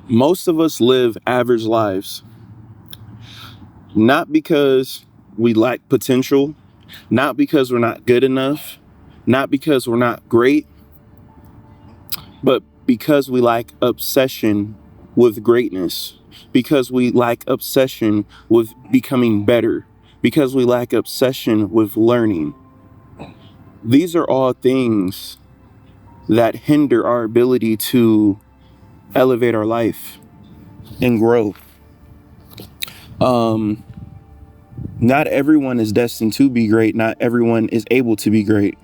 Most of us live average lives, not because we lack potential, not because we're not good enough, not because we're not great, but because we lack obsession with greatness, because we lack obsession with becoming better, because we lack obsession with learning. These are all things that hinder our ability to elevate our life and grow. Not everyone is destined to be great. Not everyone is able to be great.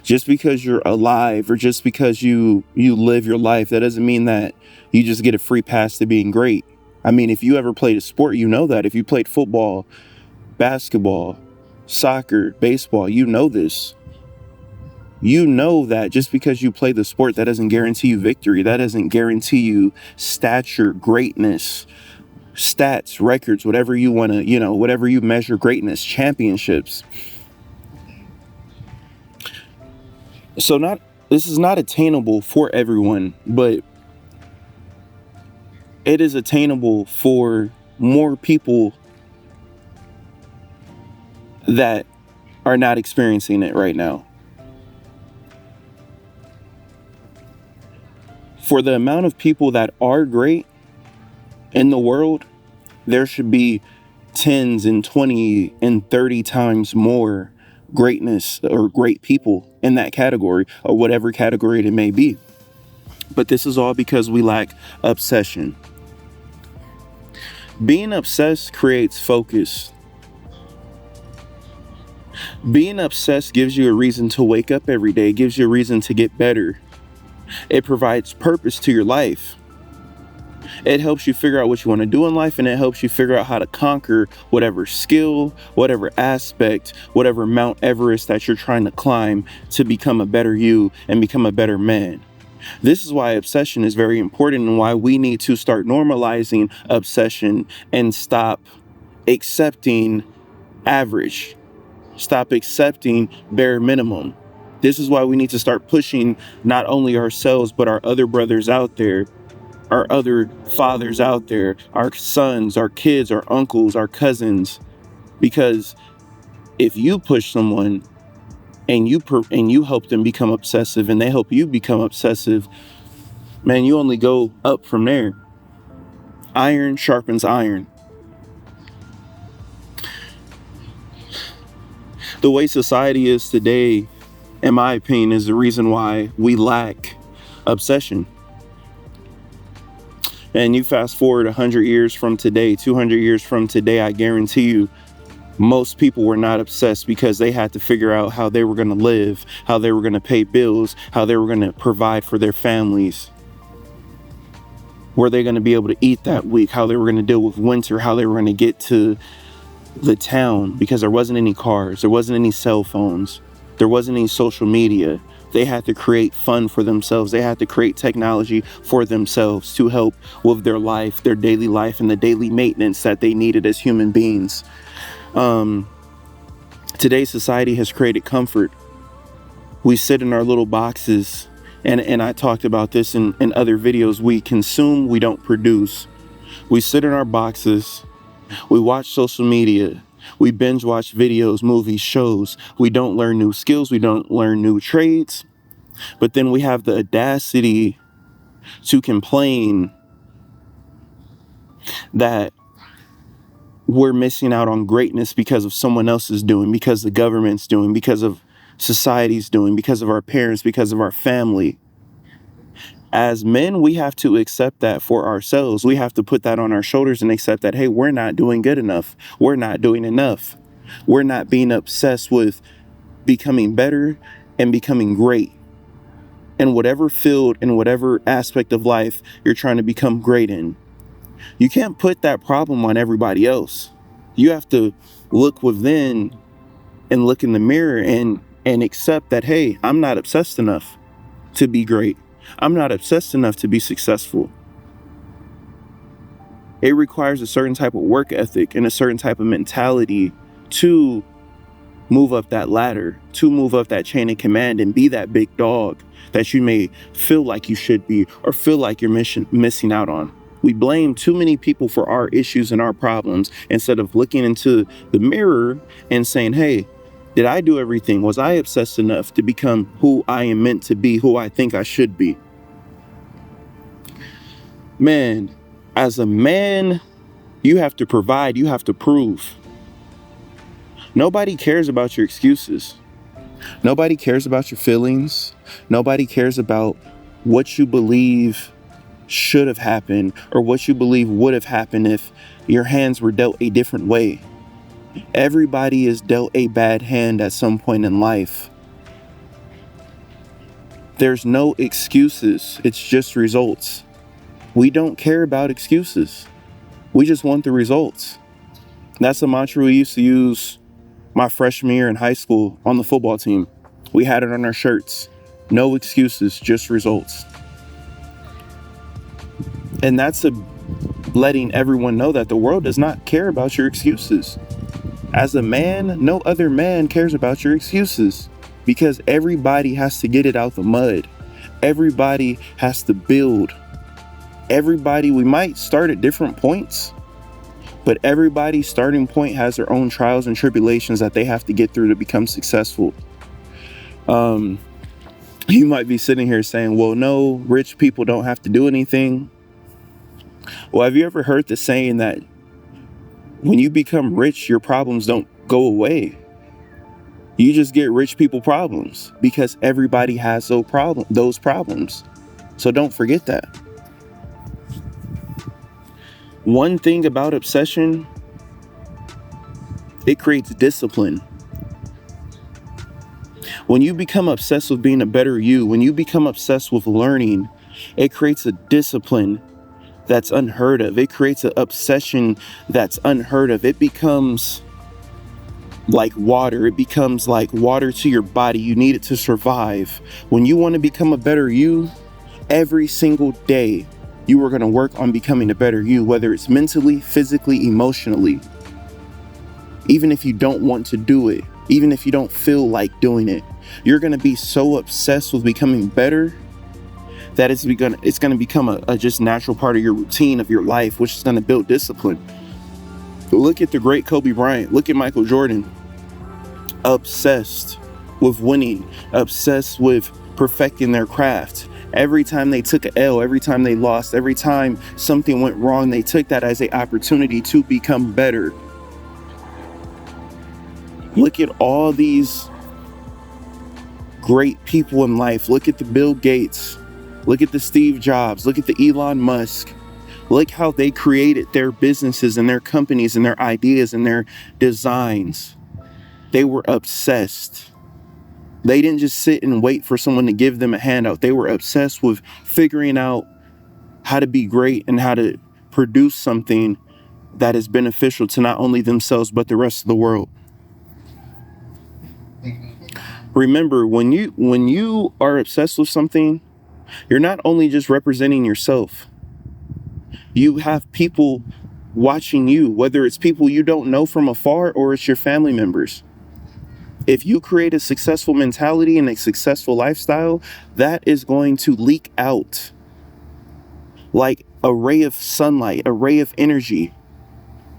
Just because you're alive or just because you live your life, that doesn't mean that you just get a free pass to being great. I mean, if you ever played a sport, you know that. If you played football, basketball, soccer, baseball, you know this. You know that just because you play the sport, that doesn't guarantee you victory. That doesn't guarantee you stature, greatness, stats, records, whatever you want to, whatever you measure greatness, championships. So this is not attainable for everyone, but it is attainable for more people that are not experiencing it right now. For the amount of people that are great in the world, there should be 10s and 20 and 30 times more greatness or great people in that category or whatever category it may be. But this is all because we lack obsession. Being obsessed creates focus. Being obsessed gives you a reason to wake up every day, gives you a reason to get better. It provides purpose to your life. It helps you figure out what you want to do in life, and it helps you figure out how to conquer whatever skill, whatever aspect, whatever Mount Everest that you're trying to climb to become a better you and become a better man. This is why obsession is very important and why we need to start normalizing obsession and stop accepting average. Stop accepting bare minimum. This is why we need to start pushing not only ourselves, but our other brothers out there, our other fathers out there, our sons, our kids, our uncles, our cousins. Because if you push someone and you help them become obsessive and they help you become obsessive, man, you only go up from there. Iron sharpens iron. The way society is today, in my opinion, is the reason why we lack obsession. And you fast forward 100 years from today, 200 years from today, I guarantee you, most people were not obsessed because they had to figure out how they were going to live, how they were going to pay bills, how they were going to provide for their families. Were they going to be able to eat that week, how they were going to deal with winter, how they were going to get to the town, because there wasn't any cars, there wasn't any cell phones, there wasn't any social media. They had to create fun for themselves. They had to create technology for themselves to help with their life, their daily life, and the daily maintenance that they needed as human beings. Today's society has created comfort. We sit in our little boxes, and I talked about this in other videos. We consume, we don't produce. We sit in our boxes, we watch social media, we binge watch videos, movies, shows. We don't learn new skills, we don't learn new trades. But then we have the audacity to complain that we're missing out on greatness because of someone else's doing, because the government's doing, because of society's doing, because of our parents, because of our family. As men, we have to accept that for ourselves. We have to put that on our shoulders and accept that, hey, we're not doing good enough. We're not doing enough. We're not being obsessed with becoming better and becoming great in whatever field, in whatever aspect of life you're trying to become great in. You can't put that problem on everybody else. You have to look within and look in the mirror and accept that, hey, I'm not obsessed enough to be great. I'm not obsessed enough to be successful. It requires a certain type of work ethic and a certain type of mentality to move up that ladder, to move up that chain of command and be that big dog that you may feel like you should be or feel like you're missing out on. We blame too many people for our issues and our problems instead of looking into the mirror and saying, hey, did I do everything? Was I obsessed enough to become who I am meant to be, who I think I should be? Man, as a man, you have to provide, you have to prove. Nobody cares about your excuses. Nobody cares about your feelings. Nobody cares about what you believe should have happened or what you believe would have happened if your hands were dealt a different way. Everybody is dealt a bad hand at some point in life. There's no excuses. It's just results. We don't care about excuses. We just want the results. That's a mantra we used to use my freshman year in high school on the football team. We had it on our shirts. No excuses, just results. And that's letting everyone know that the world does not care about your excuses. As a man, no other man cares about your excuses because everybody has to get it out the mud. Everybody has to build. Everybody, we might start at different points, but everybody's starting point has their own trials and tribulations that they have to get through to become successful. You might be sitting here saying, well, no, rich people don't have to do anything. Well, have you ever heard the saying that when you become rich, your problems don't go away? You just get rich people problems because everybody has those problems. So don't forget that. One thing about obsession, it creates discipline. When you become obsessed with being a better you, when you become obsessed with learning, it creates a discipline that's unheard of. It creates an obsession that's unheard of. It becomes like water. It becomes like water to your body. You need it to survive. When you want to become a better you, every single day, you are going to work on becoming a better you, whether it's mentally, physically, emotionally. Even if you don't want to do it, even if you don't feel like doing it, you're going to be so obsessed with becoming better that it's going to become a just natural part of your routine of your life, which is going to build discipline. Look at the great Kobe Bryant. Look at Michael Jordan. Obsessed with winning, obsessed with perfecting their craft. Every time they took an L, every time they lost, every time something went wrong, they took that as an opportunity to become better. Look at all these great people in life. Look at the Bill Gates. Look at the Steve Jobs. Look at the Elon Musk. Look how they created their businesses and their companies and their ideas and their designs. They were obsessed. They didn't just sit and wait for someone to give them a handout. They were obsessed with figuring out how to be great and how to produce something that is beneficial to not only themselves, but the rest of the world. Remember, when you are obsessed with something, you're not only just representing yourself. You have people watching you, whether it's people you don't know from afar or it's your family members. If you create a successful mentality and a successful lifestyle, that is going to leak out like a ray of sunlight, a ray of energy.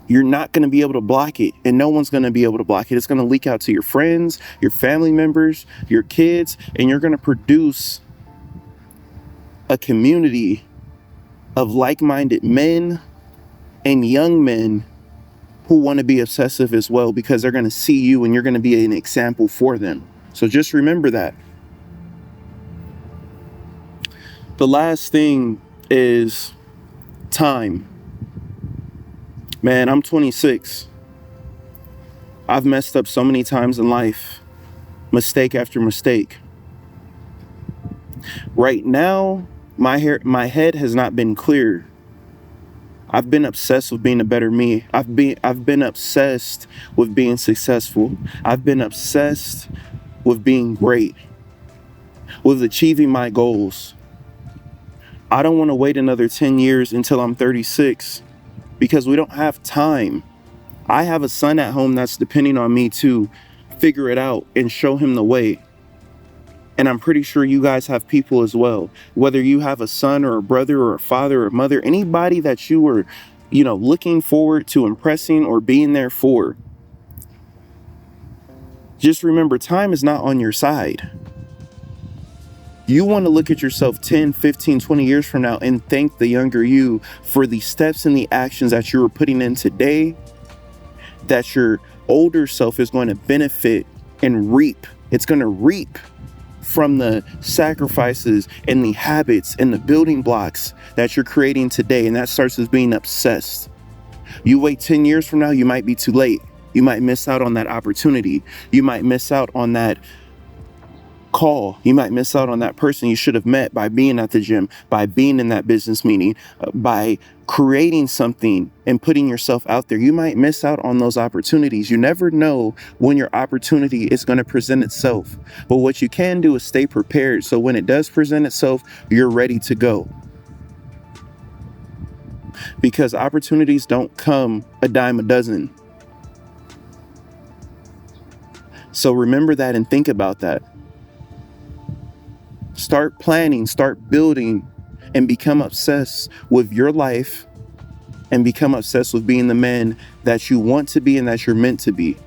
You're not going to be able to block it, and no one's going to be able to block it. It's going to leak out to your friends, your family members, your kids, and you're going to produce a community of like-minded men and young men who want to be obsessive as well, because they're going to see you and you're going to be an example for them. So just remember that. The last thing is time. Man, I'm 26. I've messed up so many times in life, mistake after mistake. Right now, my head has not been clear. I've been obsessed with being a better me. I've been obsessed with being successful. I've been obsessed with being great, with achieving my goals. I don't want to wait another 10 years until I'm 36 because we don't have time. I have a son at home that's depending on me to figure it out and show him the way. And I'm pretty sure you guys have people as well. Whether you have a son or a brother or a father or a mother, anybody that you were, looking forward to impressing or being there for. Just remember, time is not on your side. You want to look at yourself 10, 15, 20 years from now and thank the younger you for the steps and the actions that you were putting in today, that your older self is going to benefit and reap. It's going to reap from the sacrifices and the habits and the building blocks that you're creating today. And that starts with being obsessed. You wait 10 years from now, you might be too late. You might miss out on that opportunity. You might miss out on that call. You might miss out on that person you should have met by being at the gym, by being in that business meeting, by creating something and putting yourself out there. You might miss out on those opportunities. You never know when your opportunity is going to present itself. But what you can do is stay prepared. So when it does present itself, you're ready to go. Because opportunities don't come a dime a dozen. So remember that and think about that. Start planning, start building, and become obsessed with your life and become obsessed with being the man that you want to be and that you're meant to be,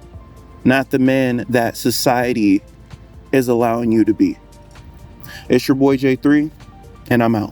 not the man that society is allowing you to be. It's your boy J3, and I'm out.